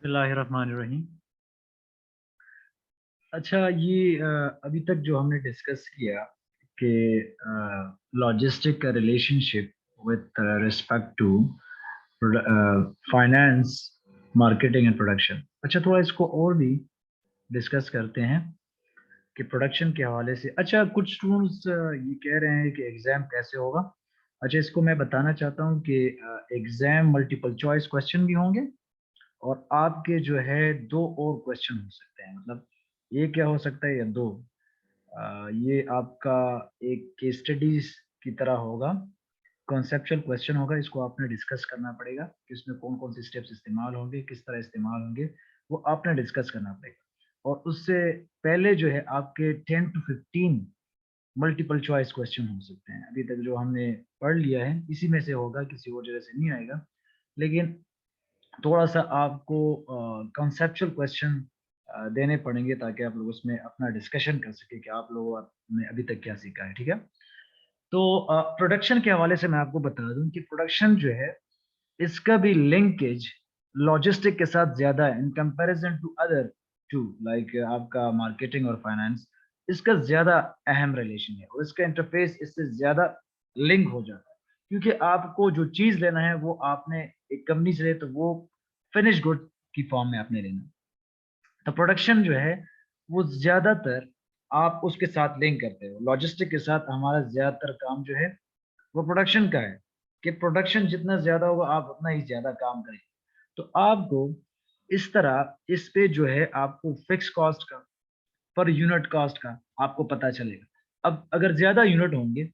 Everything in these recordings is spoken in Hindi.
बिस्मिल्लाहिर्रहमानिर्रहीम। अच्छा ये अभी तक जो हमने डिस्कस किया कि लॉजिस्टिक का relationship with respect to finance, marketing and production. अच्छा थोड़ा इसको और भी डिस्कस करते हैं कि प्रोडक्शन के हवाले से। अच्छा कुछ स्टूडेंट्स ये कह रहे हैं कि एग्ज़ाम कैसे होगा। अच्छा इसको मैं बताना चाहता हूँ कि एग्ज़ाम मल्टीपल चॉइस क्वेश्चन भी होंगे और आपके जो है दो और क्वेश्चन हो सकते हैं। मतलब ये क्या हो सकता है या दो, ये आपका एक केस स्टडीज की तरह होगा, कॉन्सेप्चुअल क्वेश्चन होगा। इसको आपने डिस्कस करना पड़ेगा कि इसमें कौन कौन से स्टेप्स इस्तेमाल होंगे, किस तरह इस्तेमाल होंगे, वो आपने डिस्कस करना पड़ेगा। और उससे पहले जो है आपके 10 to 15 मल्टीपल चॉइस क्वेश्चन हो सकते हैं। अभी तक जो हमने पढ़ लिया है इसी में से होगा, किसी और जगह से नहीं आएगा। लेकिन थोड़ा सा आपको कॉन्सेप्चुअल क्वेश्चन देने पड़ेंगे ताकि आप लोग उसमें अपना डिस्कशन कर सके कि आप लोगों ने अभी तक क्या सीखा है। ठीक है, तो प्रोडक्शन के हवाले से मैं आपको बता दूं कि प्रोडक्शन जो है इसका भी लिंकेज लॉजिस्टिक के साथ ज्यादा है in comparison to other two, like आपका मार्केटिंग और फाइनेंस। इसका ज्यादा अहम रिलेशन है और इसका इंटरफेस इससे ज्यादा लिंक हो जाता है, क्योंकि आपको जो चीज लेना है वो आपने एक कंपनी से ले तो वो फिनिश गुड की फॉर्म में आपने लेना। तो प्रोडक्शन जो है वो ज्यादातर आप उसके साथ लिंक करते हो, लॉजिस्टिक के साथ हमारा ज्यादातर काम जो है वो प्रोडक्शन का है कि प्रोडक्शन जितना ज्यादा होगा आप उतना ही ज्यादा काम करेंगे। तो आपको इस तरह इस पे जो है आपको फिक्स कॉस्ट का, पर यूनिट कॉस्ट का आपको पता चलेगा। अब अगर ज्यादा यूनिट होंगे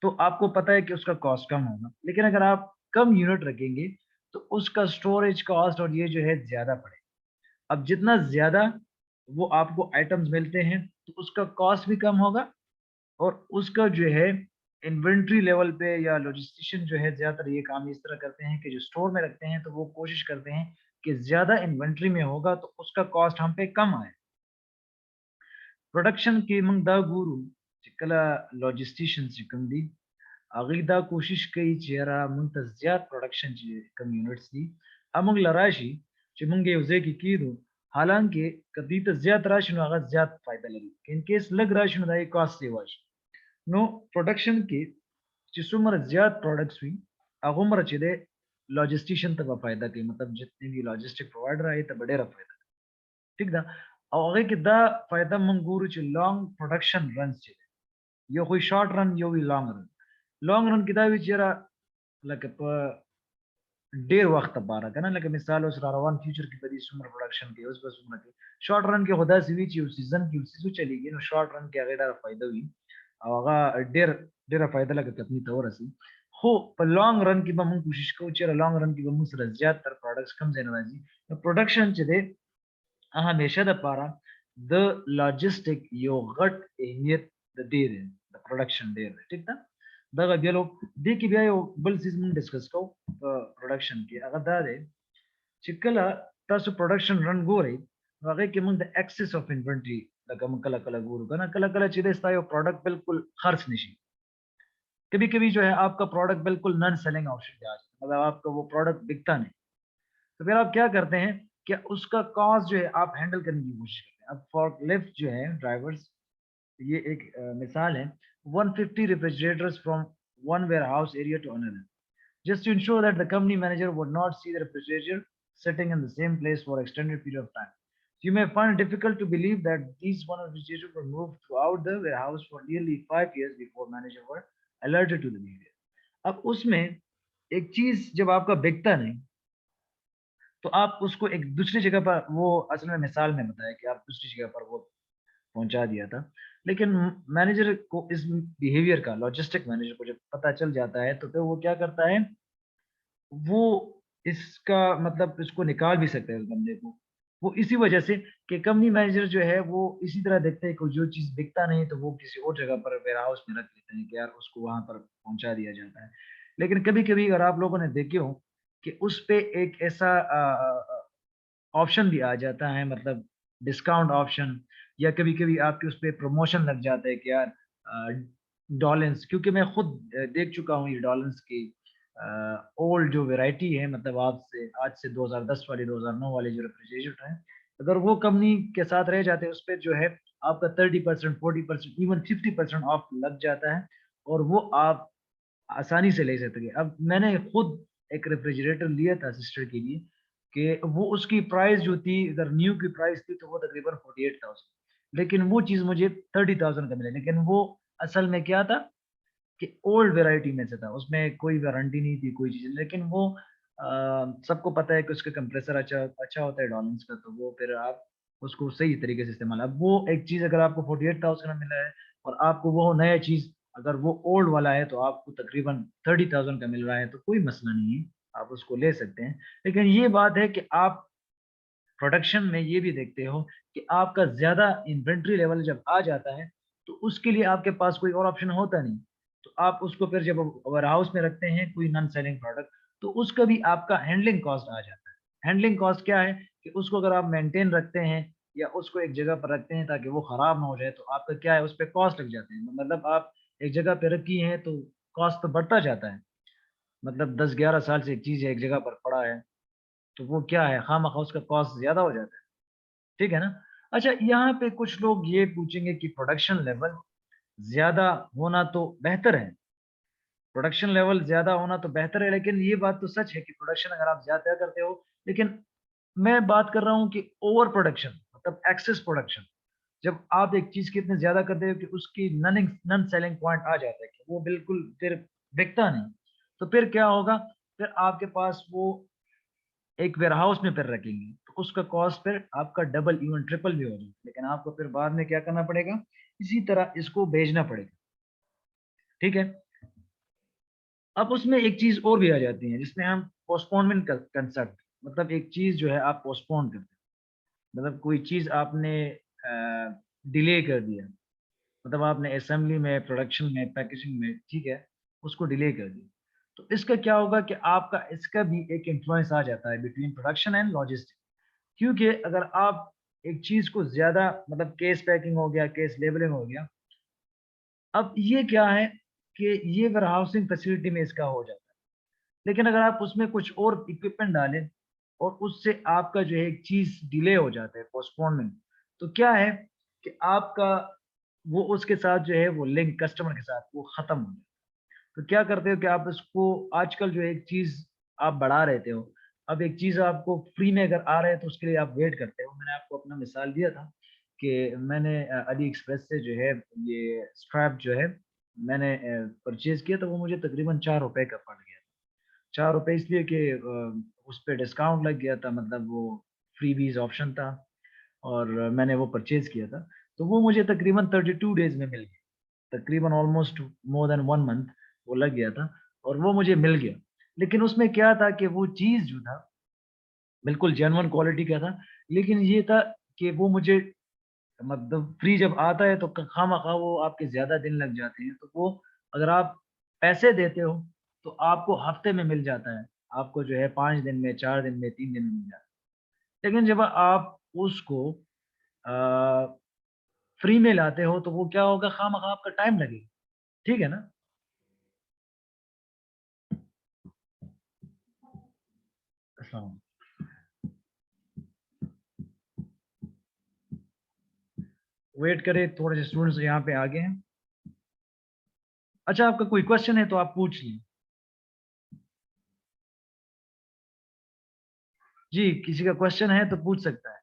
तो आपको पता है कि उसका कॉस्ट कम होगा, लेकिन अगर आप कम यूनिट रखेंगे तो उसका स्टोरेज कॉस्ट और ये जो है ज्यादा पड़ेगा। अब जितना ज्यादा वो आपको आइटम्स मिलते हैं तो उसका कॉस्ट भी कम होगा और उसका जो है इन्वेंट्री लेवल पे या लॉजिस्टिशियन जो है ज्यादातर ये काम इस तरह करते हैं कि जो स्टोर में रखते हैं तो वो कोशिश करते हैं कि ज्यादा इन्वेंट्री में होगा तो उसका कॉस्ट हम पे कम आए। प्रोडक्शन की मंग दा गुरु चिकला लॉजिस्टिशियन चिकम दी अगी दा कोशिश कई चेहरा मंग ज्यादा प्रोडक्शन ची कम यूनिट्स दी अमंग लराशी चिमंगे उजे की दो। हालांकि कभी तो ज्यादा राशन अगर ज्यादा फायदा लगी इन केस लग राशन दाई कॉस्ट सेवाश नो प्रोडक्शन की जिसुमर ज्यादा प्रोडक्ट्स हुई अगुमर चिदे लॉजिस्टिशियन तब फायदा की, मतलब जितने भी लॉजिस्टिक प्रोवाइडर आए तब बड़े फायदा ठीक ना। और आगे कि दा फायदा मंगूर च लॉन्ग प्रोडक्शन रन चिदे, यो कोई शॉर्ट रन यो भी लॉन्ग रन किदा भी चेरा लगे डेर वक्त बारा करना लगे मिसाल उस रारवान फ्यूचर की बड़ी सुमर प्रोडक्शन की उस बस उमर के शॉर्ट रन के खुदा से भी सीजन की उसी से चली नो शॉर्ट रन के अगेडा फायदा हुई आगा डेर डेर फायदा लगे कितनी तो रसी हो। पर लॉन्ग रन की बम कोशिश को चेरा लॉन्ग रन की बम सर ज्यादातर प्रोडक्ट्स कम जेना राजी प्रोडक्शन चदे हमेशा द पारा द लॉजिस्टिक यो गट अहमियत द देर द प्रोडक्शन देर ठीक ना। दगा गेलो देखी भी आयो बल सीजन डिस्कस को प्रोडक्शन की अगर दादे चिकला तासु प्रोडक्शन रन गोरे वागे के मंग द एक्सेस ऑफ इन्वेंटरी लगा मंग कला कला गुरु कना कला कला चिदे स्तायो प्रोडक्ट बिल्कुल खर्च निशी। कभी कभी जो है आपका प्रोडक्ट बिल्कुल नॉन सेलिंग ऑप्शन पे आ जाता है, मतलब आपका वो प्रोडक्ट बिकता नहीं। तो फिर आप क्या करते हैं कि उसका कॉस्ट जो है आप हैंडल करने की कोशिश करते हैं। अब फॉर्कलिफ्ट जो है ड्राइवर्स, ये एक मिसाल है। 150 refrigerators from one warehouse area to another just to ensure that the company manager would not see the refrigerator sitting in the same place for extended period of time. So you may find it difficult to believe that these one refrigerators were moved throughout the warehouse for nearly 5 years before manager were alerted to the behavior. अब उसमें एक चीज जब आपका बिकता नहीं तो आप उसको एक दूसरी जगह पर, वो असल में मिसाल में बताया कि आप दूसरी जगह पर वो पहुंचा दिया था, लेकिन मैनेजर को इस बिहेवियर का, लॉजिस्टिक मैनेजर को जब पता चल जाता है तो फिर वो क्या करता है, वो इसका मतलब इसको निकाल भी सकता है उस बंदे को। वो इसी वजह से कि कंपनी मैनेजर जो है वो इसी तरह देखते हैं कि जो चीज़ बिकता नहीं तो वो किसी और जगह पर वेयर हाउस में रख लेते हैं कि यार उसको वहाँ पर पहुँचा दिया जाता है। लेकिन कभी-कभी अगर आप लोगों ने देखे हो कि उस पे एक ऐसा ऑप्शन भी आ जाता है, मतलब डिस्काउंट ऑप्शन, या कभी-कभी आपके उस पे प्रमोशन लग जाता है कि यार डॉलेंस, क्योंकि मैं खुद देख चुका हूँ ये डॉलेंस की ओल्ड जो वैरायटी है, मतलब आज से 2010 वाली, 2009 वाले जो रेफ्रिजरेटर हैं, अगर वो कंपनी के साथ रह जाते हैं, उस पे जो है आपका 30%, 40%, इवन 50% ऑफ लग जाता है, और वो आप आसानी से ले सकते हैं। अब मैंने खुद एक रेफ्रिजरेटर लिया था सिस्टर के लिए, कि वो उसकी प्राइस जो थी, अगर न्यू की प्राइस थी तो वो तकरीबन 48,000, लेकिन वो चीज़ मुझे 30,000 का मिला। लेकिन वो असल में क्या था कि ओल्ड वैरायटी में से था, उसमें कोई वारंटी नहीं थी, कोई चीज़ नहीं। लेकिन वो सबको पता है कि उसका कंप्रेसर अच्छा अच्छा होता है डॉलिंस का, तो वो फिर आप उसको सही तरीके से इस्तेमाल। अब वो एक चीज़ अगर आपको 48,000 में मिला है, और आपको वो नया चीज़ अगर वो ओल्ड वाला है तो आपको तकरीबन 30,000 का मिल रहा है, तो कोई मसला नहीं है, आप उसको ले सकते हैं। लेकिन ये बात है कि आप प्रोडक्शन में ये भी देखते हो कि आपका ज़्यादा इन्वेंट्री लेवल जब आ जाता है, तो उसके लिए आपके पास कोई और ऑप्शन होता नहीं। तो आप उसको फिर जब वेयरहाउस में रखते हैं कोई नॉन सेलिंग प्रोडक्ट, तो उसका भी आपका हैंडलिंग कॉस्ट आ जाता है। हैंडलिंग कॉस्ट क्या है कि उसको अगर आप मेंटेन रखते हैं या उसको एक जगह पर रखते हैं ताकि वो खराब ना हो जाए, तो आपका क्या है, उस पे कॉस्ट लग जाते हैं। मतलब आप एक जगह पे रखी हैं तो कॉस्ट तो बढ़ता जाता है। मतलब 10-11 साल से एक चीज़ एक जगह पर पड़ा है, तो वो क्या है, खामखा उसका कॉस्ट ज़्यादा हो जाता है। ठीक है ना? अच्छा, यहाँ पे कुछ लोग ये पूछेंगे कि प्रोडक्शन लेवल ज़्यादा होना तो बेहतर है। प्रोडक्शन लेवल ज़्यादा होना तो बेहतर है, लेकिन ये बात तो सच है कि प्रोडक्शन अगर आप ज़्यादा करते हो, लेकिन मैं बात कर रहा हूँ कि ओवर प्रोडक्शन, मतलब एक्सेस प्रोडक्शन। जब आप एक चीज़ की इतनी ज़्यादा करते हो कि उसकी नन सेलिंग पॉइंट आ जाता है कि वो बिल्कुल फिर बिकता नहीं। तो फिर क्या होगा? फिर आपके पास वो एक वेयरहाउस में फिर रखेंगे, तो उसका कॉस्ट फिर आपका डबल इवन ट्रिपल भी हो जाए, लेकिन आपको फिर बाद में क्या करना पड़ेगा? इसी तरह इसको भेजना पड़ेगा। ठीक है? अब उसमें एक चीज़ और भी आ जाती है जिसमें हम पोस्टपोनमेंट कंसेप्ट, मतलब एक चीज़ जो है आप पोस्टपोन करते हैं। मतलब कोई चीज़ आपने डिले कर दिया, मतलब आपने असेंबली में, प्रोडक्शन में, पैकेजिंग में, ठीक है, उसको डिले कर दिया। तो इसका क्या होगा कि आपका इसका भी एक इन्फ्लुएंस आ जाता है बिटवीन प्रोडक्शन एंड लॉजिस्टिक्स। क्योंकि अगर आप एक चीज़ को ज़्यादा, मतलब केस पैकिंग हो गया, केस लेबलिंग हो गया, अब ये क्या है कि ये वेयरहाउसिंग फैसिलिटी में इसका हो जाता है। लेकिन अगर आप उसमें कुछ और इक्विपमेंट डालें और उससे आपका जो है एक चीज़ डिले हो जाता है, पोस्टपोनमेंट, तो क्या है कि आपका वो उसके साथ जो है वो लिंक कस्टमर के साथ वो ख़त्म हो जाता है। तो क्या करते हो कि आप इसको आजकल जो है एक चीज़ आप बढ़ा रहते हो। अब एक चीज़ आपको फ्री में अगर आ रहा है तो उसके लिए आप वेट करते हो। मैंने आपको अपना मिसाल दिया था कि मैंने अली एक्सप्रेस से जो है ये स्ट्रैप जो है मैंने परचेज़ किया, तो वो मुझे तकरीबन ₹4 का पड़ गया। ₹4 इसलिए कि उस पे डिस्काउंट लग गया था, मतलब वो फ्रीबीज़ ऑप्शन था, और मैंने वो परचेज़ किया था। तो वो मुझे तकरीबन 32 डेज़ में मिल गया। तकरीबन ऑलमोस्ट मोर देन 1 मंथ वो लग गया था, और वो मुझे मिल गया। लेकिन उसमें क्या था कि वो चीज़ जो था बिल्कुल जेन्युइन क्वालिटी का था, लेकिन ये था कि वो मुझे, मतलब फ्री जब आता है तो खामखा वो आपके ज़्यादा दिन लग जाते हैं। तो वो अगर आप पैसे देते हो तो आपको हफ्ते में मिल जाता है। आपको जो है 5 दिन में, 4 दिन में, 3 दिन में मिल जाता है। लेकिन जब आप उसको अ, फ्री में लाते हो तो वो क्या होगा, खामखा आपका टाइम लगेगा। ठीक है ना? हाँ, वेट करें, थोड़े से स्टूडेंट्स यहाँ पे आ गए हैं। अच्छा, आपका कोई क्वेश्चन है तो आप पूछ लीजिए। जी, किसी का क्वेश्चन है तो पूछ सकता है।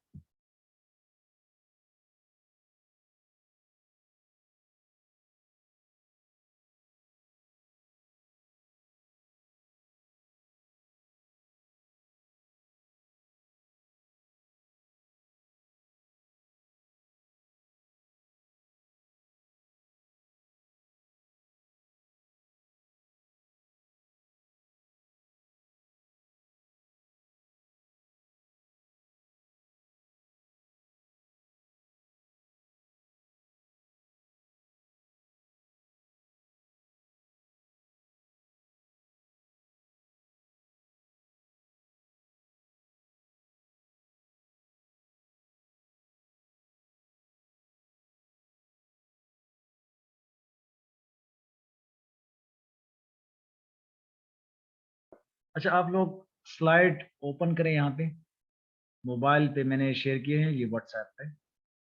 अच्छा, आप लोग स्लाइड ओपन करें यहाँ पे, मोबाइल पे मैंने शेयर किए हैं ये व्हाट्सएप पे,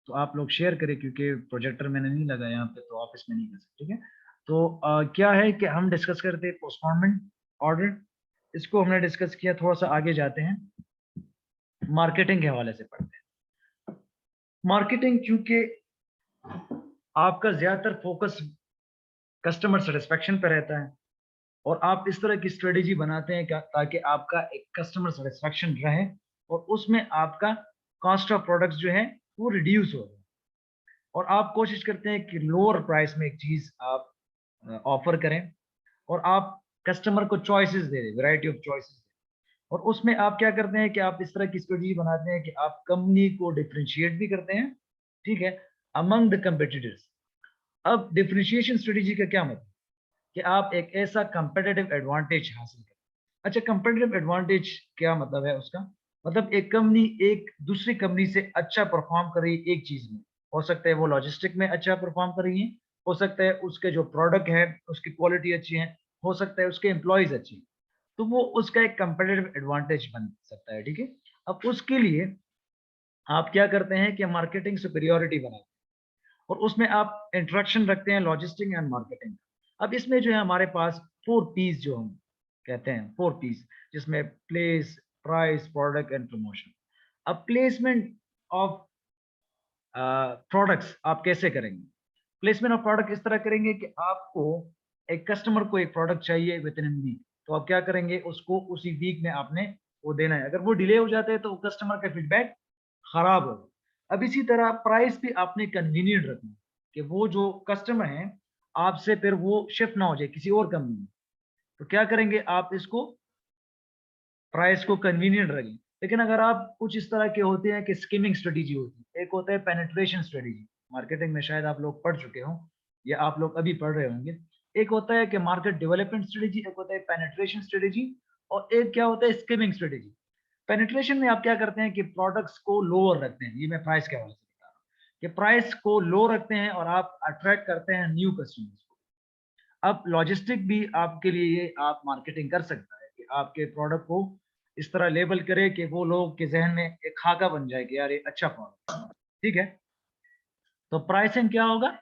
तो आप लोग शेयर करें क्योंकि प्रोजेक्टर मैंने नहीं लगाया यहाँ पे, तो ऑफिस में नहीं कर सकते, ठीक है। तो क्या है कि हम डिस्कस करते हैं पोस्टपोनमेंट ऑर्डर, इसको हमने डिस्कस किया, थोड़ा सा आगे जाते हैं, मार्केटिंग के हवाले से पढ़ते हैं। मार्केटिंग, क्योंकि आपका ज्यादातर फोकस कस्टमर सेटिस्फेक्शन पे रहता है, और आप इस तरह की स्ट्रेटेजी बनाते हैं ताकि आपका एक कस्टमर सेटिस्फेक्शन रहे, और उसमें आपका कॉस्ट ऑफ प्रोडक्ट्स जो है वो रिड्यूस हो जाए, और आप कोशिश करते हैं कि लोअर प्राइस में एक चीज आप ऑफर करें, और आप कस्टमर को चॉइसेस दे दें, वैरायटी ऑफ चॉइसेस, और उसमें आप क्या करते हैं कि आप इस तरह की स्ट्रेटजी बनाते हैं कि आप कंपनी को डिफरेंशिएट भी करते हैं, ठीक है, अमंग द कंपिटिटर्स। अब डिफरेंशिएशन स्ट्रेटजी का क्या मतलब, कि आप एक ऐसा कंपेटिटिव एडवांटेज हासिल करें। अच्छा, कंपेटिटिव एडवांटेज क्या मतलब है उसका, मतलब एक कंपनी एक दूसरी कंपनी से अच्छा परफॉर्म कर रही है एक चीज में, हो सकता है वो लॉजिस्टिक में अच्छा परफॉर्म कर रही है, हो सकता है उसके जो प्रोडक्ट है उसकी क्वालिटी अच्छी है, हो सकता है उसके एम्प्लॉयज अच्छी हैं, तो वो उसका एक कंपेटिटिव एडवांटेज बन सकता है, ठीक है। अब उसके लिए आप क्या करते हैं कि मार्केटिंग सुपीरियोरिटी बनाते हैं, और उसमें आप इंट्रैक्शन रखते हैं लॉजिस्टिक एंड मार्केटिंग। अब इसमें जो है हमारे पास 4 पीस जो हम कहते हैं, 4 पीस, जिसमें place, price, product and promotion. अब प्लेसमेंट ऑफ प्रोडक्ट्स आप कैसे करेंगे, प्लेसमेंट ऑफ प्रोडक्ट इस तरह करेंगे कि आपको एक कस्टमर को एक प्रोडक्ट चाहिए विद इन वीक, तो आप क्या करेंगे, उसको उसी वीक में आपने वो देना है, अगर वो डिले हो जाता है तो कस्टमर का फीडबैक खराब होगा। अब इसी तरह प्राइस भी आपने कन्वीनियंट रखना है, कि वो जो कस्टमर है आपसे फिर वो शिफ्ट ना हो जाए किसी और कंपनी में, तो क्या करेंगे आप इसको प्राइस को कन्वीनियंट रखें। लेकिन अगर आप कुछ इस तरह के होते हैं कि स्किमिंग स्ट्रेटेजी होती है, एक होता है पेनिट्रेशन स्ट्रेटेजी, मार्केटिंग में शायद आप लोग पढ़ चुके हो या आप लोग अभी पढ़ रहे होंगे। एक होता है कि मार्केट डेवलपमेंट स्ट्रेटेजी, एक होता है पेनिट्रेशन स्ट्रेटेजी, और एक क्या होता है स्किमिंग स्ट्रेटेजी। पेनिट्रेशन में आप क्या करते हैं कि प्रोडक्ट्स को लोअर रखते हैं, ये मैं प्राइस के हवाले से बता रहा हूँ, कि प्राइस को लो रखते हैं और आप अट्रैक्ट करते हैं न्यू कस्टमर्स को। अब लॉजिस्टिक भी आपके लिए ये आप मार्केटिंग कर सकता है कि आपके प्रोडक्ट को इस तरह लेबल करे कि वो लोग के जहन में एक खाका बन जाए कि यार ये अच्छा प्रोडक्ट, ठीक है। तो प्राइसिंग क्या होगा,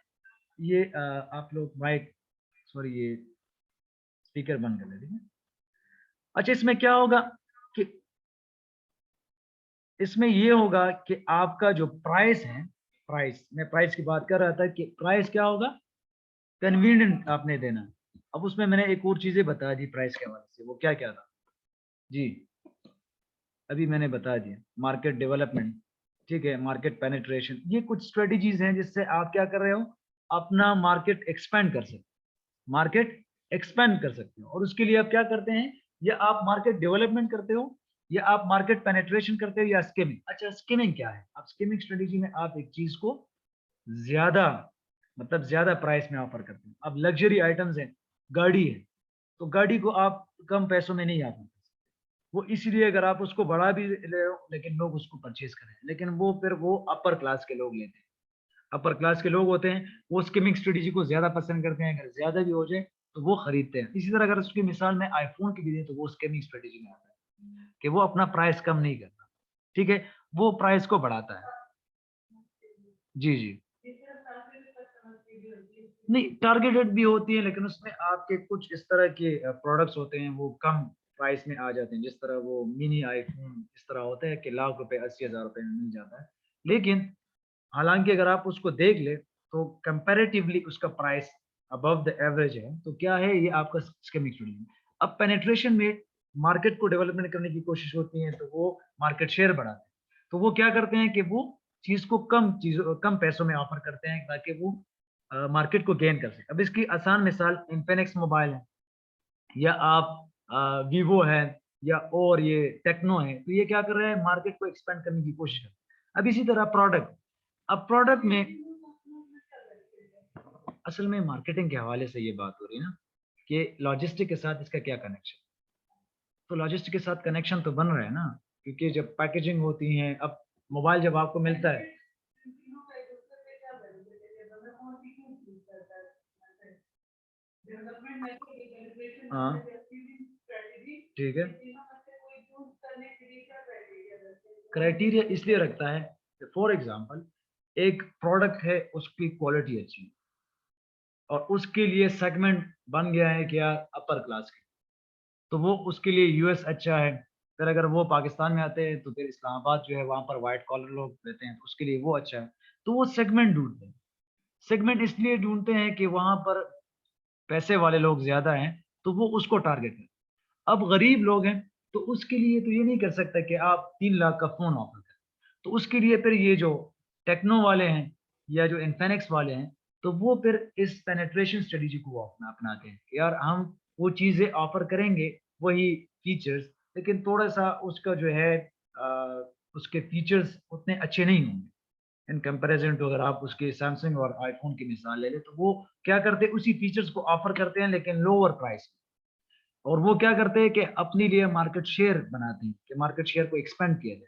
ये आप लोग माइक, सॉरी ये स्पीकर बंद कर लेते हैं। अच्छा, इसमें क्या होगा कि इसमें ये होगा कि आपका जो प्राइस है, प्राइस, मैं प्राइस की बात कर रहा था कि प्राइस क्या होगा, कन्वीनियंट आपने देना है। अब उसमें मैंने एक और चीजें बता दी प्राइस के हवाले से, वो क्या क्या था जी, अभी मैंने बता दिया, मार्केट डेवलपमेंट, ठीक है, मार्केट पेनिट्रेशन, ये कुछ स्ट्रेटजीज हैं जिससे आप क्या कर रहे हो, अपना मार्केट एक्सपेंड कर सकते हो, मार्केट एक्सपेंड कर सकते हो, और उसके लिए आप क्या करते हैं, या आप मार्केट डेवलपमेंट करते हो, या आप मार्केट पेनिट्रेशन करते हो, या स्किमिंग। अच्छा, स्किमिंग क्या है, आप स्किमिंग स्ट्रेटजी में आप एक चीज को ज्यादा, मतलब ज्यादा प्राइस में ऑफर करते हैं। अब लग्जरी आइटम्स हैं, गाड़ी है, तो गाड़ी को आप कम पैसों में नहीं ऑफर, वो इसीलिए अगर आप उसको बढ़ा भी ले रहे हो लेकिन लोग उसको परचेज करें, लेकिन वो फिर वो अपर क्लास के लोग लेते हैं, अपर क्लास के लोग होते हैं, वो स्किमिंग स्ट्रेटेजी को ज्यादा पसंद करते हैं, अगर ज्यादा भी हो जाए तो वो खरीदते हैं। इसी तरह अगर उसकी मिसाल में आईफोन की भी दें तो वो स्किमिंग स्ट्रेटेजी में आता है कि वो अपना प्राइस कम नहीं करता, ठीक है, वो प्राइस को बढ़ाता है। जी जी, नहीं टारगेटेड भी होती है, लेकिन उसमें आपके कुछ इस तरह के प्रोडक्ट्स होते हैं वो कम प्राइस में आ जाते हैं, जिस तरह वो मिनी आईफोन इस तरह होता है कि लाख रुपए 80,000 रुपए में मिल जाता है। लेकिन हालांकि अगर आप उसको देख ले तो कंपैरेटिवली उसका प्राइस अबव द एवरेज है, तो क्या है, ये आपका स्किमिंग स्ट्रेटजी। अब पेनिट्रेशन में मार्केट को डेवलपमेंट करने की कोशिश होती है, तो वो मार्केट शेयर बढ़ाते हैं, तो वो क्या करते हैं कि वो चीज को कम पैसों में ऑफर करते हैं ताकि वो मार्केट को गेन कर सके। अब इसकी आसान मिसाल इन्फिनिक्स मोबाइल है, या आप वीवो है, या और ये टेक्नो है, तो ये क्या कर रहे हैं, मार्केट को एक्सपेंड करने की कोशिश कर रहे हैं। अब इसी तरह प्रोडक्ट, अब प्रोडक्ट में असल में मार्केटिंग के हवाले से ये बात हो रही है ना, कि लॉजिस्टिक के साथ इसका क्या कनेक्शन, तो लॉजिस्टिक के साथ कनेक्शन तो बन रहा है ना, क्योंकि जब पैकेजिंग होती है, अब मोबाइल जब आपको मिलता है, हाँ ठीक है। क्राइटेरिया इसलिए रखता है कि फॉर एग्जांपल एक प्रोडक्ट है, उसकी क्वालिटी अच्छी है और उसके लिए सेगमेंट बन गया है क्या अपर क्लास के, तो वो उसके लिए यूएस अच्छा है। फिर अगर वो पाकिस्तान में आते हैं तो फिर इस्लामाबाद जो है वहाँ पर व्हाइट कॉलर लोग रहते हैं, तो उसके लिए वो अच्छा है। तो वो सेगमेंट ढूँढते हैं। सेगमेंट इसलिए ढूँढते हैं कि वहाँ पर पैसे वाले लोग ज़्यादा हैं, तो वो उसको टारगेट करें। अब गरीब लोग हैं, तो उसके लिए तो ये नहीं कर सकता कि आप 3 लाख का फ़ोन ऑफ़र करें। तो उसके लिए फिर ये जो टेक्नो वाले हैं या जो इन्फिनिक्स वाले हैं, तो वो फिर इस पेनिट्रेशन स्ट्रेटजी को अपनाते हैं कि यार हम वो चीज़ें ऑफ़र करेंगे, वही फीचर्स, लेकिन थोड़ा-सा उसका जो है उसके फीचर्स उतने अच्छे नहीं होंगे। इन कंपैरिज़न टू अगर आप उसके सैमसंग और आईफ़ोन की मिसाल ले लें, तो वो क्या करते हैं उसी फीचर्स को ऑफ़र करते हैं लेकिन लोअर प्राइस में। और वो क्या करते हैं कि अपने लिए मार्केट शेयर बनाते हैं कि मार्केट शेयर को एक्सपेंड किया जाए,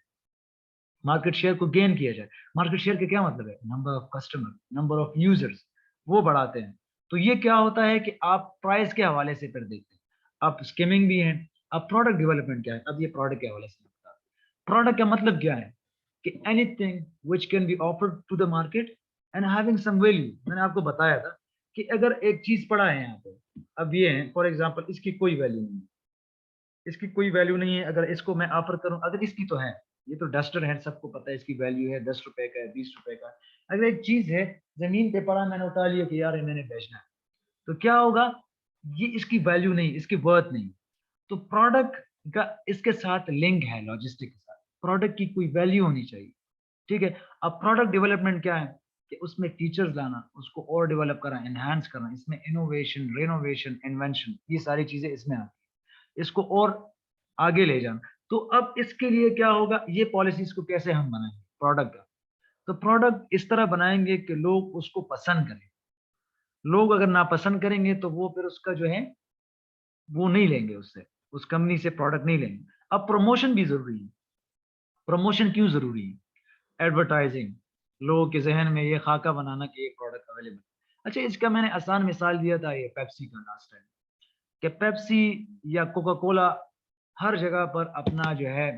मार्केट शेयर को गेन किया जाए। मार्केट शेयर का क्या मतलब है? Number of customer, number of users, वो बढ़ाते हैं। तो ये क्या होता है कि आप प्राइस के हवाले से फिर देखते हैं। अब स्किमिंग भी है, अब प्रोडक्ट डेवलपमेंट क्या है? अब ये प्रोडक्ट के हवाले से बता प्रोडक्ट का मतलब क्या है? कि anything which can be offered to the market and having some value. मैंने आपको बताया था कि अगर एक चीज़ पड़ा है यहाँ पे, अब ये है फॉर एग्ज़ाम्पल इसकी कोई वैल्यू नहीं है, इसकी कोई वैल्यू नहीं है, अगर इसको मैं ऑफ़र करूँ, अगर इसकी तो है, ये तो डस्टर है, सबको पता है इसकी वैल्यू है ₹10 का है, ₹20 का है। अगर एक चीज़ है, ज़मीन पे पड़ा मैंने उठा लिया कि यार ये मैंने बेचना है, तो क्या होगा? ये इसकी वैल्यू नहीं, इसकी वर्थ नहीं। तो प्रोडक्ट का इसके साथ लिंक है लॉजिस्टिक के साथ, प्रोडक्ट की कोई वैल्यू होनी चाहिए, ठीक है? अब प्रोडक्ट डेवलपमेंट क्या है? कि उसमें फीचर्स लाना, उसको और डेवलप करना, एनहांस करना, इसमें इनोवेशन, रिनोवेशन, इन्वेंशन, ये सारी चीज़ें इसमें आती हैं। इसको और आगे ले जाना। तो अब इसके लिए क्या होगा? ये पॉलिसीज़ को कैसे हम बनाएँगे प्रोडक्ट का? तो प्रोडक्ट इस तरह बनाएँगे कि लोग उसको पसंद करें। लोग अगर नापसंद करेंगे तो वो फिर उसका जो है, वो नहीं लेंगे उससे, उस कंपनी से प्रोडक्ट नहीं लेंगे। अब प्रमोशन भी ज़रूरी है। प्रमोशन क्यों ज़रूरी है? एडवर्टाइज़िंग, लोगों के ज़हन में ये खाका बनाना कि ये प्रोडक्ट अवेलेबल है। अच्छा, इसका मैंने आसान मिसाल दिया था ये पेप्सी का लास्ट टाइम, कि पेप्सी या कोका कोला हर जगह पर अपना जो है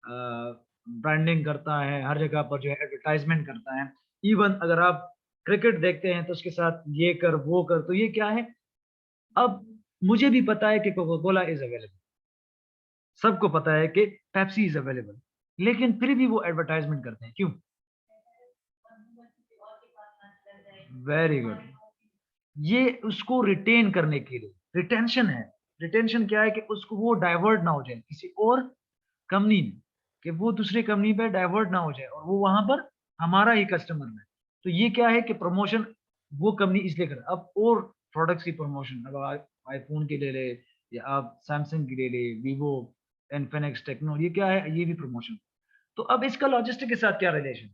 ब्रांडिंग करता है, हर जगह पर जो है एडवर्टाइज़मेंट करता है। इवन अगर आप क्रिकेट देखते हैं तो उसके साथ ये कर, वो कर, तो ये क्या है? अब मुझे भी पता है कि कोका कोला इज़ अवेलेबल, सबको पता है कि पेप्सी इज़ अवेलेबल, लेकिन फिर भी वो एडवर्टाइज़मेंट करते हैं, क्यों? Very good. ये उसको रिटेन करने के लिए, रिटेंशन है। रिटेंशन क्या है कि उसको वो डाइवर्ट ना हो जाए किसी और कंपनी में, कि वो दूसरी कंपनी पे डाइवर्ट ना हो जाए और वो वहाँ पर हमारा ही कस्टमर है। तो ये क्या है कि प्रमोशन वो कंपनी इसलिए कर अब और प्रोडक्ट्स की प्रमोशन, अब आप आईफ़ोन की ले ले या आप सैमसंग की ले ले, वीवो, इन्फिनिक्स, टेक्नो, ये क्या है? ये भी प्रमोशन। तो अब इसका लॉजिस्टिक के साथ क्या रिलेशन?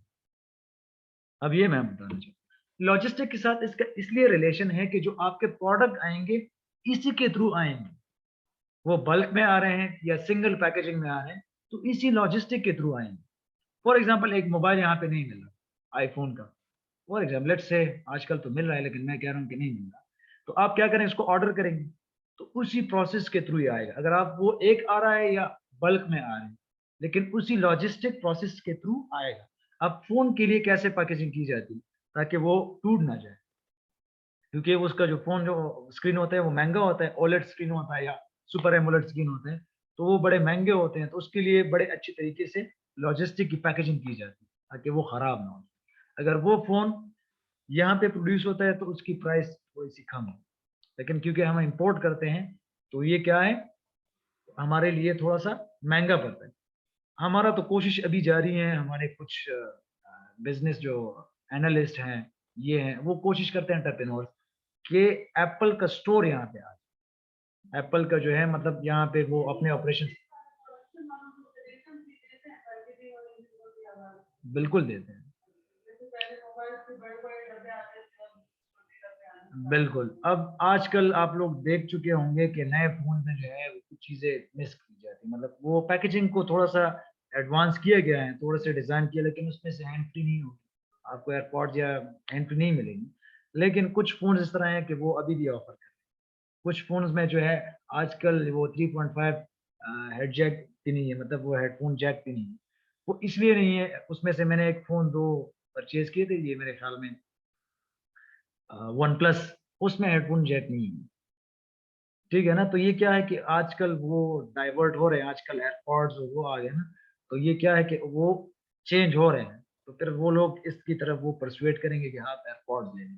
अब ये मैं बताना चाहूँ। लॉजिस्टिक के साथ इसका इसलिए रिलेशन है कि जो आपके प्रोडक्ट आएँगे, इसी के थ्रू आएँगे। वो बल्क में आ रहे हैं या सिंगल पैकेजिंग में आ रहे हैं, तो इसी लॉजिस्टिक के थ्रू आएँगे। फॉर एग्ज़ाम्पल एक मोबाइल यहाँ पे नहीं मिल रहा, आईफ़ोन का। फॉर एग्ज़ाम्पल लेट्स से आजकल तो मिल रहा है लेकिन मैं कह रहा हूँ कि नहीं मिल रहा। तो आप क्या करें, इसको ऑर्डर करेंगे, तो उसी प्रोसेस के थ्रू ही आएगा। अगर आप वो एक आ रहा है या बल्क में आ रहे हैं, लेकिन उसी लॉजिस्टिक प्रोसेस के थ्रू आएगा। अब फ़ोन के लिए कैसे पैकेजिंग की जाती है, ताकि वो टूट ना जाए? क्योंकि उसका जो फ़ोन जो स्क्रीन होता है वो महँगा होता है, ओलेड स्क्रीन होता है या सुपर एमोलेड स्क्रीन होते हैं, तो वो बड़े महँगे होते हैं, तो उसके लिए बड़े अच्छी तरीके से लॉजिस्टिक की पैकेजिंग की जाती है, ताकि वो खराब ना हो। अगर वो फ़ोन यहाँ पे प्रोड्यूस होता है तो उसकी प्राइस थोड़ी-सी कम है, लेकिन क्योंकि हम इम्पोर्ट करते हैं, तो ये क्या है, हमारे लिए थोड़ा-सा महँगा पड़ता है। हमारा तो कोशिश अभी जारी है, हमारे कुछ बिज़नेस जो एनालिस्ट हैं, ये हैं, वो कोशिश करते हैं एंटरप्रेन्योर्स कि एप्पल का स्टोर यहाँ पे आ जाए। एप्पल का जो है मतलब यहाँ पे वो अपने ऑपरेशंस बिल्कुल देते हैं। बिल्कुल, अब आजकल आप लोग देख चुके होंगे कि नए फ़ोन में जो है वो कुछ चीज़ें मिस की जाती हैं। मतलब वो पैकेजिंग को थोड़ा-सा एडवांस किया गया है, थोड़े-से डिज़ाइन किया, लेकिन उसमें से हैंड फ्री नहीं होगी। आपको एयरपॉड्स या हैंड फ्री नहीं मिलेंगी। लेकिन कुछ फ़ोन्स इस तरह हैं कि वो अभी भी ऑफ़र कर रहे हैं। कुछ फ़ोन्स में जो है आजकल वो 3.5 हेड जैक भी नहीं है, मतलब वो हेडफोन जैक भी नहीं है। वो इसलिए नहीं है, उसमें से मैंने एक फ़ोन 2 परचेज़ किए थे, ये मेरे ख़्याल में वन प्लस, उसमें हेडफोन जैक नहीं है। ठीक है ना? तो ये क्या है कि आजकल वो डाइवर्ट हो रहे हैं, आजकल एयरपॉड्स वो आ गए ना, तो ये क्या है कि वो चेंज हो रहे हैं। तो फिर वो लोग इसकी तरफ वो पर्सुएड करेंगे कि हाँ, आप एयरपॉड्स ले लें,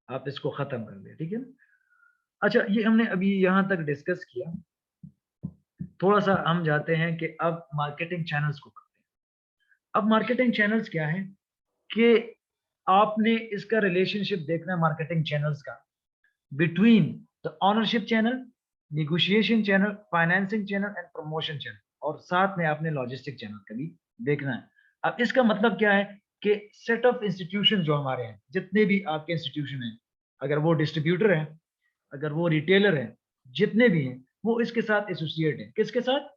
आप इसको ख़त्म कर दें, ठीक है? अच्छा, ये हमने अभी यहाँ तक डिस्कस किया। थोड़ा-सा हम जाते हैं कि अब मार्केटिंग चैनल्स को करते हैं। अब मार्केटिंग चैनल्स क्या है कि आपने इसका रिलेशनशिप देखना है मार्केटिंग चैनल्स का between the ownership channel, negotiation channel, financing channel and promotion channel, और साथ में आपने लॉजिस्टिक चैनल का भी देखना है। अब इसका मतलब क्या है कि सेट ऑफ इंस्टीट्यूशन जो हमारे हैं, जितने भी आपके इंस्टीट्यूशन हैं, अगर वो डिस्ट्रीब्यूटर हैं, अगर वो रिटेलर हैं, जितने भी हैं, वो इसके साथ एसोसिएट हैं। किसके साथ?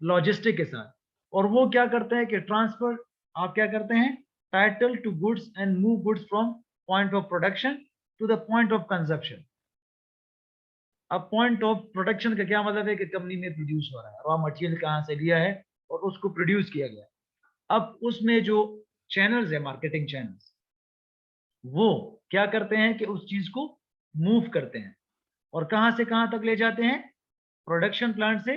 लॉजिस्टिक के साथ। और वो क्या करते हैं कि ट्रांसफर, आप क्या करते हैं, title to goods and move goods from point of production to the point of consumption. अब पॉइंट ऑफ प्रोडक्शन का क्या मतलब है कि कंपनी में प्रोड्यूस हो रहा है, रॉ मटेरियल कहाँ से लिया है और उसको प्रोड्यूस किया गया। अब उसमें जो चैनल्स है, मार्केटिंग चैनल्स, वो क्या करते हैं कि उस चीज को मूव करते हैं और कहाँ से कहाँ तक ले जाते हैं, प्रोडक्शन प्लांट से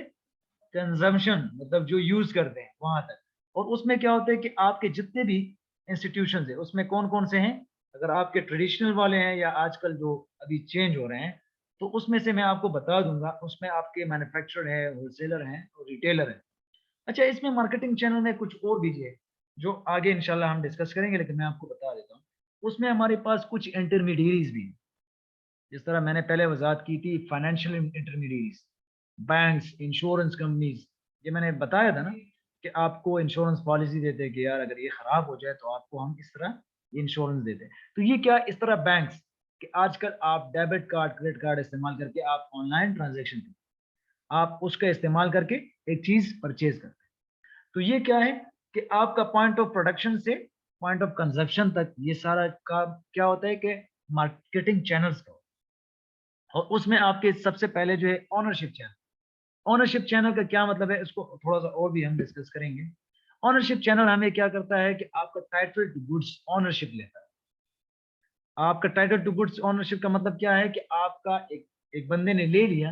कंजम्पशन, मतलब जो यूज करते हैं वहां तक। और उसमें क्या होता है कि आपके जितने भी इंस्टीट्यूशन है, उसमें कौन कौन से हैं, अगर आपके ट्रेडिशनल वाले हैं या आजकल जो अभी चेंज हो रहे हैं, तो उसमें से मैं आपको बता दूंगा। उसमें आपके मैन्युफैक्चरर है, होलसेलर हैं और रिटेलर है। अच्छा, इसमें मार्केटिंग चैनल में कुछ और भी है जो आगे इंशाल्लाह हम डिस्कस करेंगे, लेकिन मैं आपको बता देता हूँ। उसमें हमारे पास कुछ इंटरमीडियरीज भी हैं, जिस तरह मैंने पहले वजाहत की थी, financial intermediaries, banks, insurance companies. ये मैंने बताया था ना कि आपको इंश्योरेंस पॉलिसी देते हैं कि यार अगर ये खराब हो जाए तो आपको हम इस तरह इंश्योरेंस देते हैं। तो ये क्या, इस तरह बैंक्स कि आजकल आप डेबिट कार्ड, क्रेडिट कार्ड इस्तेमाल करके आप ऑनलाइन ट्रांजेक्शन करते हैं, आप उसका इस्तेमाल करके एक चीज परचेज करते हैं। तो ये क्या है कि आपका पॉइंट ऑफ प्रोडक्शन से पॉइंट ऑफ कंजप्शन तक ये सारा का क्या होता है कि मार्केटिंग चैनल्स का। और उसमें आपके सबसे पहले जो है ओनरशिप चैनल। ओनरशिप चैनल का क्या मतलब है, इसको थोड़ा सा और भी हम डिस्कस करेंगे। ओनरशिप चैनल हमें क्या करता है कि आपका टाइटल टू गुड्स ओनरशिप लेता है। आपका टाइटल टू गुड्स ओनरशिप का मतलब क्या है कि आपका एक एक बंदे ने ले लिया,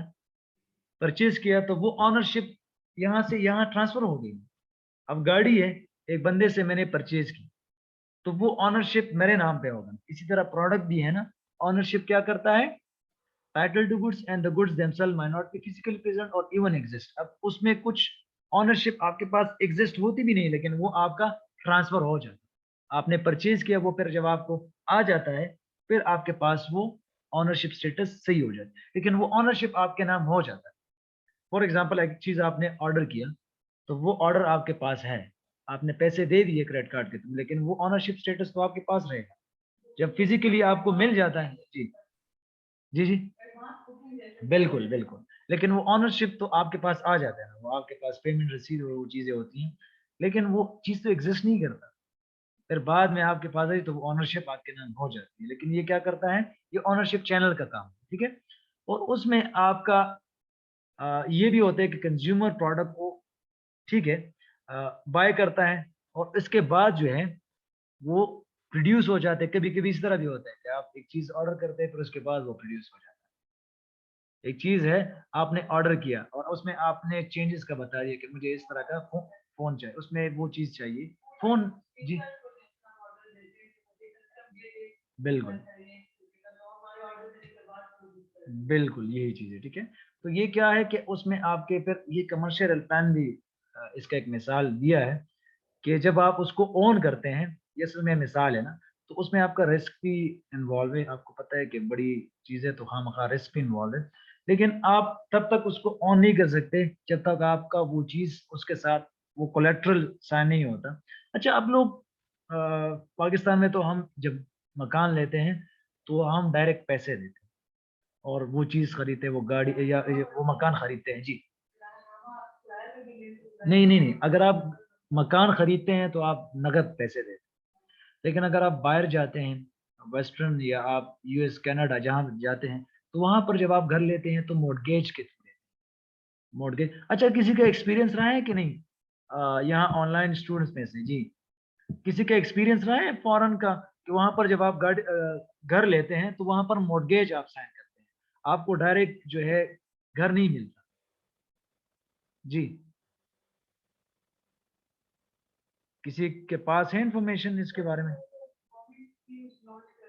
परचेज किया, तो वो ओनरशिप यहाँ से यहाँ ट्रांसफर हो गई। अब गाड़ी है, एक बंदे से मैंने परचेज की, तो वो ओनरशिप मेरे नाम पे होगा। इसी तरह प्रोडक्ट भी है ना, ओनरशिप क्या करता है, title to goods and the goods themselves may not be physically present और इवन एग्जिस्ट। अब उसमें कुछ ऑनरशिप आपके पास एग्जिस्ट होती भी नहीं, लेकिन वो आपका ट्रांसफर हो जाता है। आपने परचेज किया, वो फिर जब आपको आ जाता है, फिर आपके पास वो ऑनरशिप स्टेटस सही हो जाता है, लेकिन वो ऑनरशिप आपके नाम हो जाता है। फॉर एग्जाम्पल, एक चीज आपने ऑर्डर किया, तो वो ऑर्डर आपके पास है, आपने पैसे दे दिए क्रेडिट कार्ड के थ्रू, लेकिन वो ऑनरशिप स्टेटस तो आपके पास रहेगा। जब फिजिकली आपको मिल जाता है, जी जी जी, बिल्कुल, बिल्कुल। लेकिन वो ओनरशिप तो आपके पास आ जाता है ना, वो आपके पास पेमेंट रसीद और वो चीज़ें होती हैं, लेकिन वो चीज़ तो एग्ज़िस्ट नहीं करता। फिर बाद में आपके पास आई तो वो ओनरशिप आपके नाम हो जाती है। लेकिन ये क्या करता है, ये ओनरशिप चैनल का काम है, ठीक है? और उसमें आपका ये भी होता है कि कंज़्यूमर प्रोडक्ट को, ठीक है, बाय करता है और इसके बाद जो है वो प्रोड्यूस हो जाते हैं। कभी-कभी इस तरह भी होता है कि आप एक चीज़ ऑर्डर करते हैं, फिर उसके बाद वो प्रोड्यूस हो जाता है। एक चीज़ है, आपने ऑर्डर किया और उसमें आपने चेंजेस का बता दिया कि मुझे इस तरह का फ़ोन चाहिए, उसमें वो चीज़ चाहिए। फ़ोन, जी, बिल्कुल, बिल्कुल यही चीज़ है, ठीक है? तो ये क्या है कि उसमें आपके फिर ये कमर्शियल प्लान भी इसका एक मिसाल दिया है कि जब आप उसको ऑन करते हैं, ये असल में मिसाल है ना, तो उसमें आपका रिस्क भी इन्वॉल्व है। आपको पता है कि बड़ी चीज़ है तो खामखा रिस्क भी इन्वॉल्व है। लेकिन आप तब तक उसको ऑन नहीं कर सकते जब तक आपका वो चीज़ उसके साथ वो कोलैटरल साइन नहीं होता। अच्छा, अब लोग पाकिस्तान में तो हम जब मकान लेते हैं, तो हम डायरेक्ट पैसे देते हैं और वो चीज़ खरीदते हैं, वो गाड़ी या वो मकान खरीदते हैं। जी। नहीं, नहीं, नहीं, अगर आप मकान खरीदते हैं तो आप नकद पैसे देते हैं। लेकिन अगर आप बाहर जाते हैं, वेस्टर्न या आप यूएस, कनाडा जहाँ जाते हैं, तो वहाँ पर जब आप घर लेते हैं तो मॉर्गेज के थ्रू लेते हैं। मॉर्गेज, अच्छा किसी का एक्सपीरियंस रहा है कि नहीं? यहाँ ऑनलाइन स्टूडेंट्स में से जी, किसी का एक्सपीरियंस रहा है फॉरेन का कि वहां पर जब आप घर लेते हैं तो वहां पर मॉर्गेज आप साइन करते हैं, आपको डायरेक्ट जो है घर नहीं मिलता। जी, किसी के पास है इंफॉर्मेशन इसके बारे में?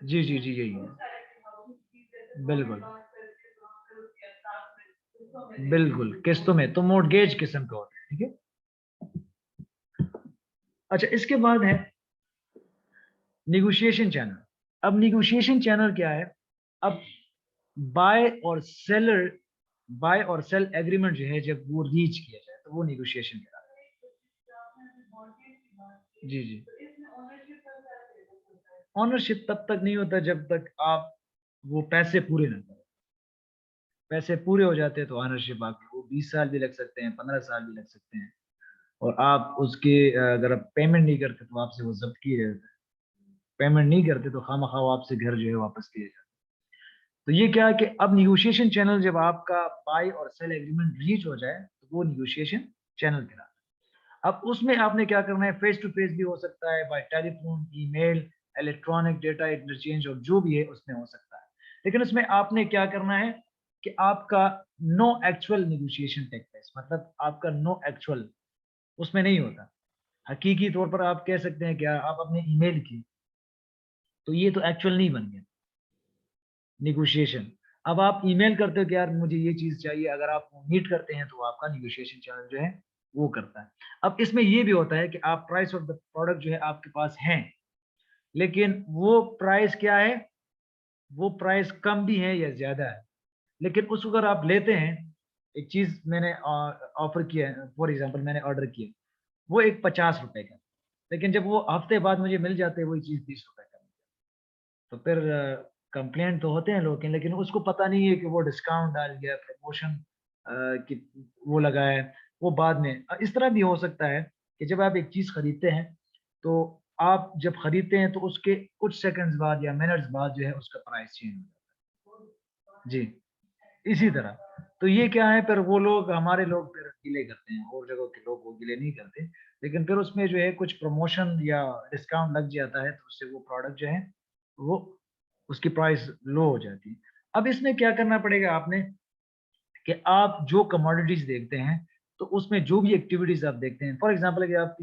जी जी जी, यही है। बिल्कुल बिल्कुल, किस्तों में तो मॉर्गेज किस्म का होता है, ठीक है। अच्छा, इसके बाद है निगोशिएशन चैनल। अब निगोशिएशन चैनल क्या है? अब बाय और सेलर बाय और सेल एग्रीमेंट जो है जब वो रीच किया जाए तो वो निगोशिएशन कहलाता है। जी जी, ओनरशिप तब तक नहीं होता जब तक आप वो पैसे पूरे ना करें। पैसे पूरे हो जाते हैं तो ओनरशिप आपकी, वो 20 साल भी लग सकते हैं, 15 साल भी लग सकते हैं। और आप उसके अगर आप पेमेंट नहीं करते तो आपसे वो जब्त किए जाते हैं। पेमेंट नहीं करते तो खामखा वो आपसे घर जो है वापस किए जाते हैं। तो ये क्या है कि अब निगोशिएशन चैनल जब आपका बाय और सेल एग्रीमेंट रीच हो जाए तो वो निगोशिएशन चैनल कहलाता है। अब उसमें आपने क्या करना है, फेस टू फेस भी हो सकता है, bye telephone, email, electronic data interchange और जो भी है उसमें हो सकता है। लेकिन उसमें आपने क्या करना है कि आपका no actual negotiation take place, मतलब आपका नो एक्चुअल उसमें नहीं होता। हकीकी तौर पर आप कह सकते हैं क्या, आप अपने ईमेल की, तो ये तो एक्चुअल नहीं बन गया निगोशिएशन। अब आप ईमेल करते हो कि यार मुझे ये चीज चाहिए, अगर आप मीट करते हैं तो आपका निगोशिएशन चैनल जो है वो करता है। अब इसमें ये भी होता है कि आप प्राइस ऑफ द प्रोडक्ट जो है आपके पास है, लेकिन वो प्राइस क्या है, वो प्राइस कम भी है या ज्यादा है, लेकिन उसको अगर आप लेते हैं, एक चीज मैंने ऑफर किया है, फॉर एग्जाम्पल मैंने ऑर्डर किया, वो एक 50 रुपए का, लेकिन जब वो हफ्ते बाद मुझे मिल जाते हैं वही चीज 20 रुपए का, तो फिर कंप्लेंट तो होते हैं लोग के, लेकिन उसको पता नहीं है कि वो डिस्काउंट डाल गया, प्रमोशन कि वो लगा है, वो बाद में इस तरह भी हो सकता है कि जब आप एक चीज खरीदते हैं तो आप जब खरीदते हैं तो उसके कुछ सेकंड्स बाद या मिनट्स बाद जो है उसका प्राइस चेंज हो जाता है। जी, इसी तरह। तो ये क्या है, फिर वो लोग, हमारे लोग फिर डिले करते हैं, और जगहों के लोग वो डिले नहीं करते, लेकिन फिर उसमें जो है कुछ प्रमोशन या डिस्काउंट लग जाता है तो उससे वो प्रोडक्ट जो है वो उसकी प्राइस लो हो जाती है। अब इसमें क्या करना पड़ेगा आपने कि आप जो कमोडिटीज देखते हैं तो उसमें जो भी एक्टिविटीज आप देखते हैं, फॉर एग्जांपल अगर आप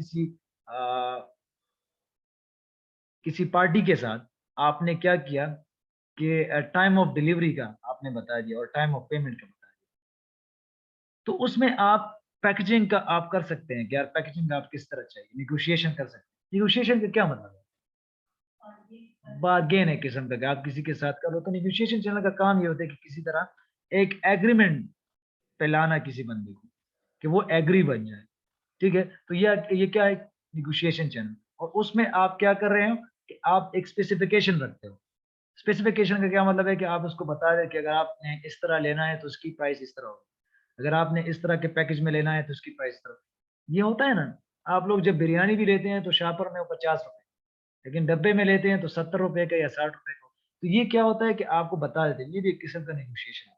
किसी पार्टी के साथ आपने क्या किया कि टाइम ऑफ डिलीवरी का आपने बता दिया और टाइम ऑफ पेमेंट का बता दिया, तो उसमें आप पैकेजिंग का आप कर सकते हैं कि यार पैकेजिंग आप किस तरह चाहिए, निगोशिएशन कर सकते हैं। निगोशिएशन का क्या मतलब है? बार्गेन है किस्म का कि आप किसी के साथ करो, तो निगोशिएशन चैनल का काम ये होता है कि किसी तरह एक एग्रीमेंट पे लाना किसी बंदे को कि वो एग्री बन जाए, ठीक है। तो ये क्या है, निगोशिएशन चैनल। और उसमें आप क्या कर रहे हो कि आप एक स्पेसिफिकेशन रखते हो। स्पेसिफिकेशन का क्या मतलब है कि आप उसको बता दें कि अगर आपने इस तरह लेना है तो उसकी प्राइस इस तरह होगी, अगर आपने इस तरह के पैकेज में लेना है तो उसकी प्राइस इस तरह होगी। ये होता है ना, आप लोग जब बिरयानी भी लेते हैं तो शापर में वो 50 रुपए, लेकिन डब्बे में लेते हैं तो 70 रुपए का या 60 रुपए का। तो ये क्या होता है कि आपको बता देते हैं, ये भी एक किस्म का नेगोशिएशन है।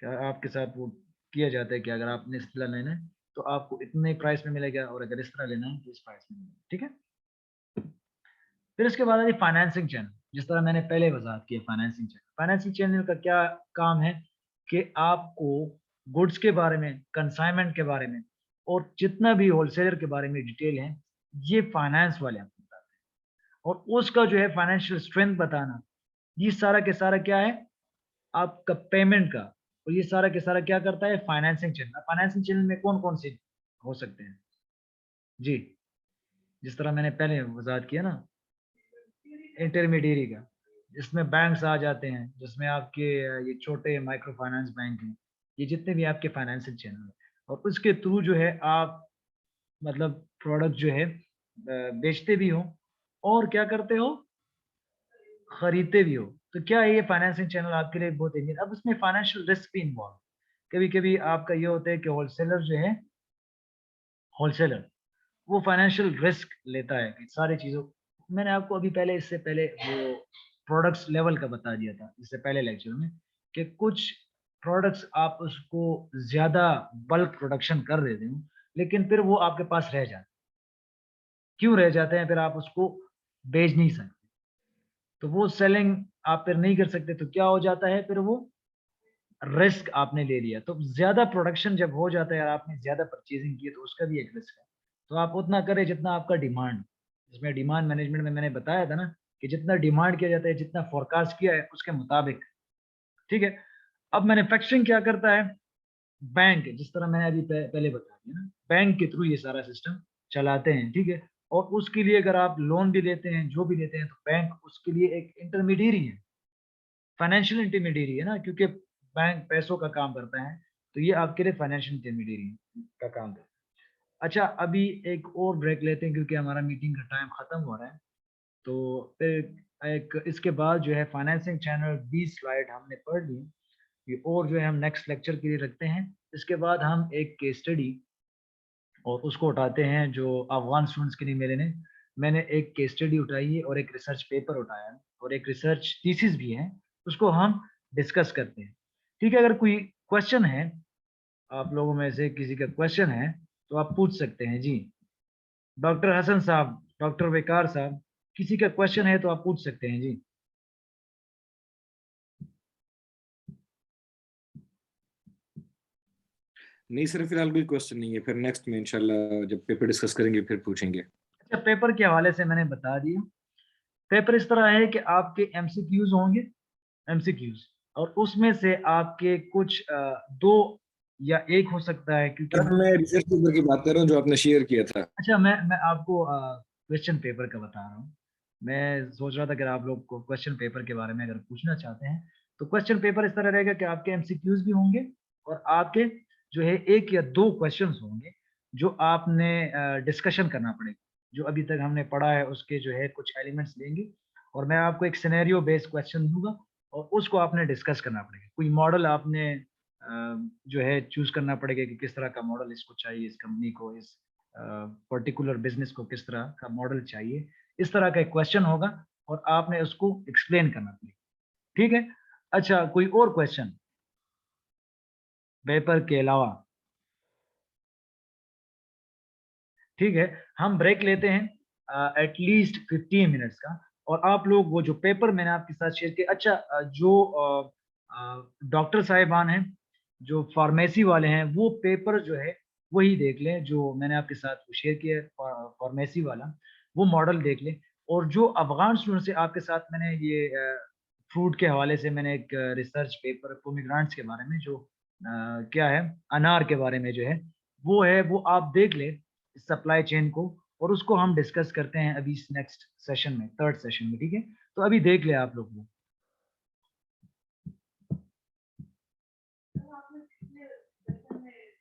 क्या आपके साथ वो किया जाता है कि अगर आपने इस तरह लेना है तो आपको इतने प्राइस में मिलेगा, और अगर इस तरह लेना है तो इस प्राइस में मिलेगा, ठीक है। फिर इसके बाद है फाइनेंसिंग चैनल, जिस तरह मैंने पहले वजाहत की फाइनेंसिंग चैनल। फाइनेंसिंग चैनल का क्या काम है कि आपको गुड्स के बारे में, कंसाइनमेंट के बारे में, और जितना भी होलसेलर के बारे में डिटेल है, ये फाइनेंस वाले आपको बताते हैं। और उसका जो है फाइनेंशियल स्ट्रेंथ बताना, ये सारा के सारा क्या है, आपका पेमेंट का। और ये सारा के सारा क्या करता है, फाइनेंसिंग चैनल। फाइनेंसिंग चैनल में कौन कौन से हो सकते हैं? जी, जिस तरह मैंने पहले वजाहत किया ना, इंटरमीडियरी का, जिसमें बैंक्स आ जाते हैं, जिसमें आपके ये छोटे माइक्रो फाइनेंस बैंक हैं, ये जितने भी आपके फाइनेंशियल चैनल हैं, और उसके थ्रू जो है आप मतलब प्रोडक्ट जो है बेचते भी हो और क्या करते हो, खरीदते भी हो। तो क्या है, ये फाइनेंशियल चैनल आपके लिए बहुत अहमियत। अब उसमें फाइनेंशियल रिस्क भी इन्वॉल्व, कभी कभी आपका ये होता है कि होलसेलर जो है, होलसेलर वो फाइनेंशियल रिस्क लेता है कि सारी चीज़ों, मैंने आपको अभी पहले, इससे पहले वो प्रोडक्ट्स लेवल का बता दिया था इससे पहले लेक्चर में, कि कुछ प्रोडक्ट्स आप उसको ज़्यादा बल्क प्रोडक्शन कर देते हो, लेकिन फिर वो आपके पास रह जाते हैं। क्यों रह जाते हैं? फिर आप उसको बेच नहीं सकते। तो वो सेलिंग आप फिर नहीं कर सकते, तो क्या हो जाता है फिर वो रिस्क आपने ले लिया। तो ज़्यादा प्रोडक्शन जब हो जाता है और आपने ज़्यादा परचेज़िंग की है, तो उसका भी एक रिस्क है। तो आप उतना करें जितना आपका डिमांड, जिसमें डिमांड मैनेजमेंट में मैंने बताया था ना कि जितना डिमांड किया जाता है, जितना फ़ोरकास्ट किया है उसके मुताबिक, ठीक है? अब मैन्युफैक्चरिंग क्या करता है? बैंक, जिस तरह मैंने अभी पहले बता दिया ना, बैंक के थ्रू ये सारा सिस्टम चलाते हैं, ठीक है? और उसके लिए अगर आप लोन भी लेते हैं, जो भी लेते हैं, तो बैंक उसके लिए एक इंटरमीडिएरी है, फाइनेंशियल इंटरमीडिएरी है ना, क्योंकि बैंक पैसों का काम करता है, तो ये आपके लिए फाइनेंशियल इंटरमीडिएरी का काम करता है। अच्छा, अभी एक और ब्रेक लेते हैं क्योंकि हमारा मीटिंग का टाइम खत्म हो रहा है। तो फिर एक इसके बाद जो है फाइनेंसिंग चैनल 20 स्लाइड हमने पढ़ ली। ये और जो है हम नेक्स्ट लेक्चर के लिए रखते हैं। इसके बाद हम एक केस स्टडी और उसको उठाते हैं जो अफ़गान स्टूडेंट्स के लिए मैंने एक केस स्टडी उठाई है और एक रिसर्च पेपर उठाया है और एक रिसर्च थीसिस भी है, उसको हम डिस्कस करते हैं। ठीक है, अगर कोई क्वेश्चन है, आप लोगों में से किसी का क्वेश्चन है, तो आप पूछ सकते हैं। जी, डॉक्टर हसन साहब, डॉक्टर वक़ार साहब, किसी का क्वेश्चन है तो आप पूछ सकते हैं। जी। नहीं सर, फिलहाल कोई क्वेश्चन नहीं है, फिर नेक्स्ट में इंशाल्लाह जब पेपर डिस्कस करेंगे फिर पूछेंगे। अच्छा, पेपर के हवाले से मैंने बता दिया। पेपर इस तरह है कि आपके एमसीक्यूज़ होंगे, एमसीक्यूज़, और उसमें से आपके कुछ 2 या 1 हो सकता है क्योंकि सर मैं रिसर्च पेपर की बात कर रहा हूँ जो आपने शेयर किया था। अच्छा, मैं आपको क्वेश्चन पेपर का बता रहा हूँ। मैं सोच रहा था कि आप लोग को क्वेश्चन पेपर के बारे में अगर पूछना चाहते हैं, तो क्वेश्चन पेपर इस तरह रहेगा कि आपके एमसीक्यूज़ भी होंगे और आपके जो है 1 या 2 क्वेश्चन्स होंगे, जो आपने डिस्कशन करना पड़ेगा। जो अभी तक हमने पढ़ा है उसके जो है कुछ एलिमेंट्स लेंगे और मैं आपको एक सिनेरियो बेस्ड क्वेश्चन दूँगा और उसको आपने डिस्कस करना पड़ेगा। कोई मॉडल आपने जो है चूज़ करना पड़ेगा कि किस तरह का मॉडल इसको चाहिए, इस कंपनी को, इस पर्टिकुलर बिज़नेस को किस तरह का मॉडल चाहिए। इस तरह का एक क्वेश्चन होगा और आपने उसको एक्सप्लेन करना पड़ेगा, ठीक है? अच्छा, कोई और क्वेश्चन पेपर के अलावा? ठीक है, हम ब्रेक लेते हैं एट लीस्ट 15 मिनट्स का और आप लोग वो जो पेपर मैंने आपके साथ शेयर किया, अच्छा, जो डॉक्टर साहिबान हैं, जो फार्मेसी वाले हैं, वो पेपर जो है वही देख लें जो मैंने आपके साथ शेयर किया है, फार्मेसी वाला, वो मॉडल देख लें। और जो अफ़गान स्टूडेंट्स हैं आपके साथ मैंने ये फ्रूट के हवाले से मैंने एक रिसर्च पेपर पोमेग्रेनेट्स के बारे में जो क्या है, अनार के बारे में जो है, वो आप देख लें सप्लाई चेन को और उसको हम डिस्कस करते हैं अभी इस नेक्स्ट सेशन में, 3rd सेशन में, ठीक है? तो अभी देख लें आप लोग वो।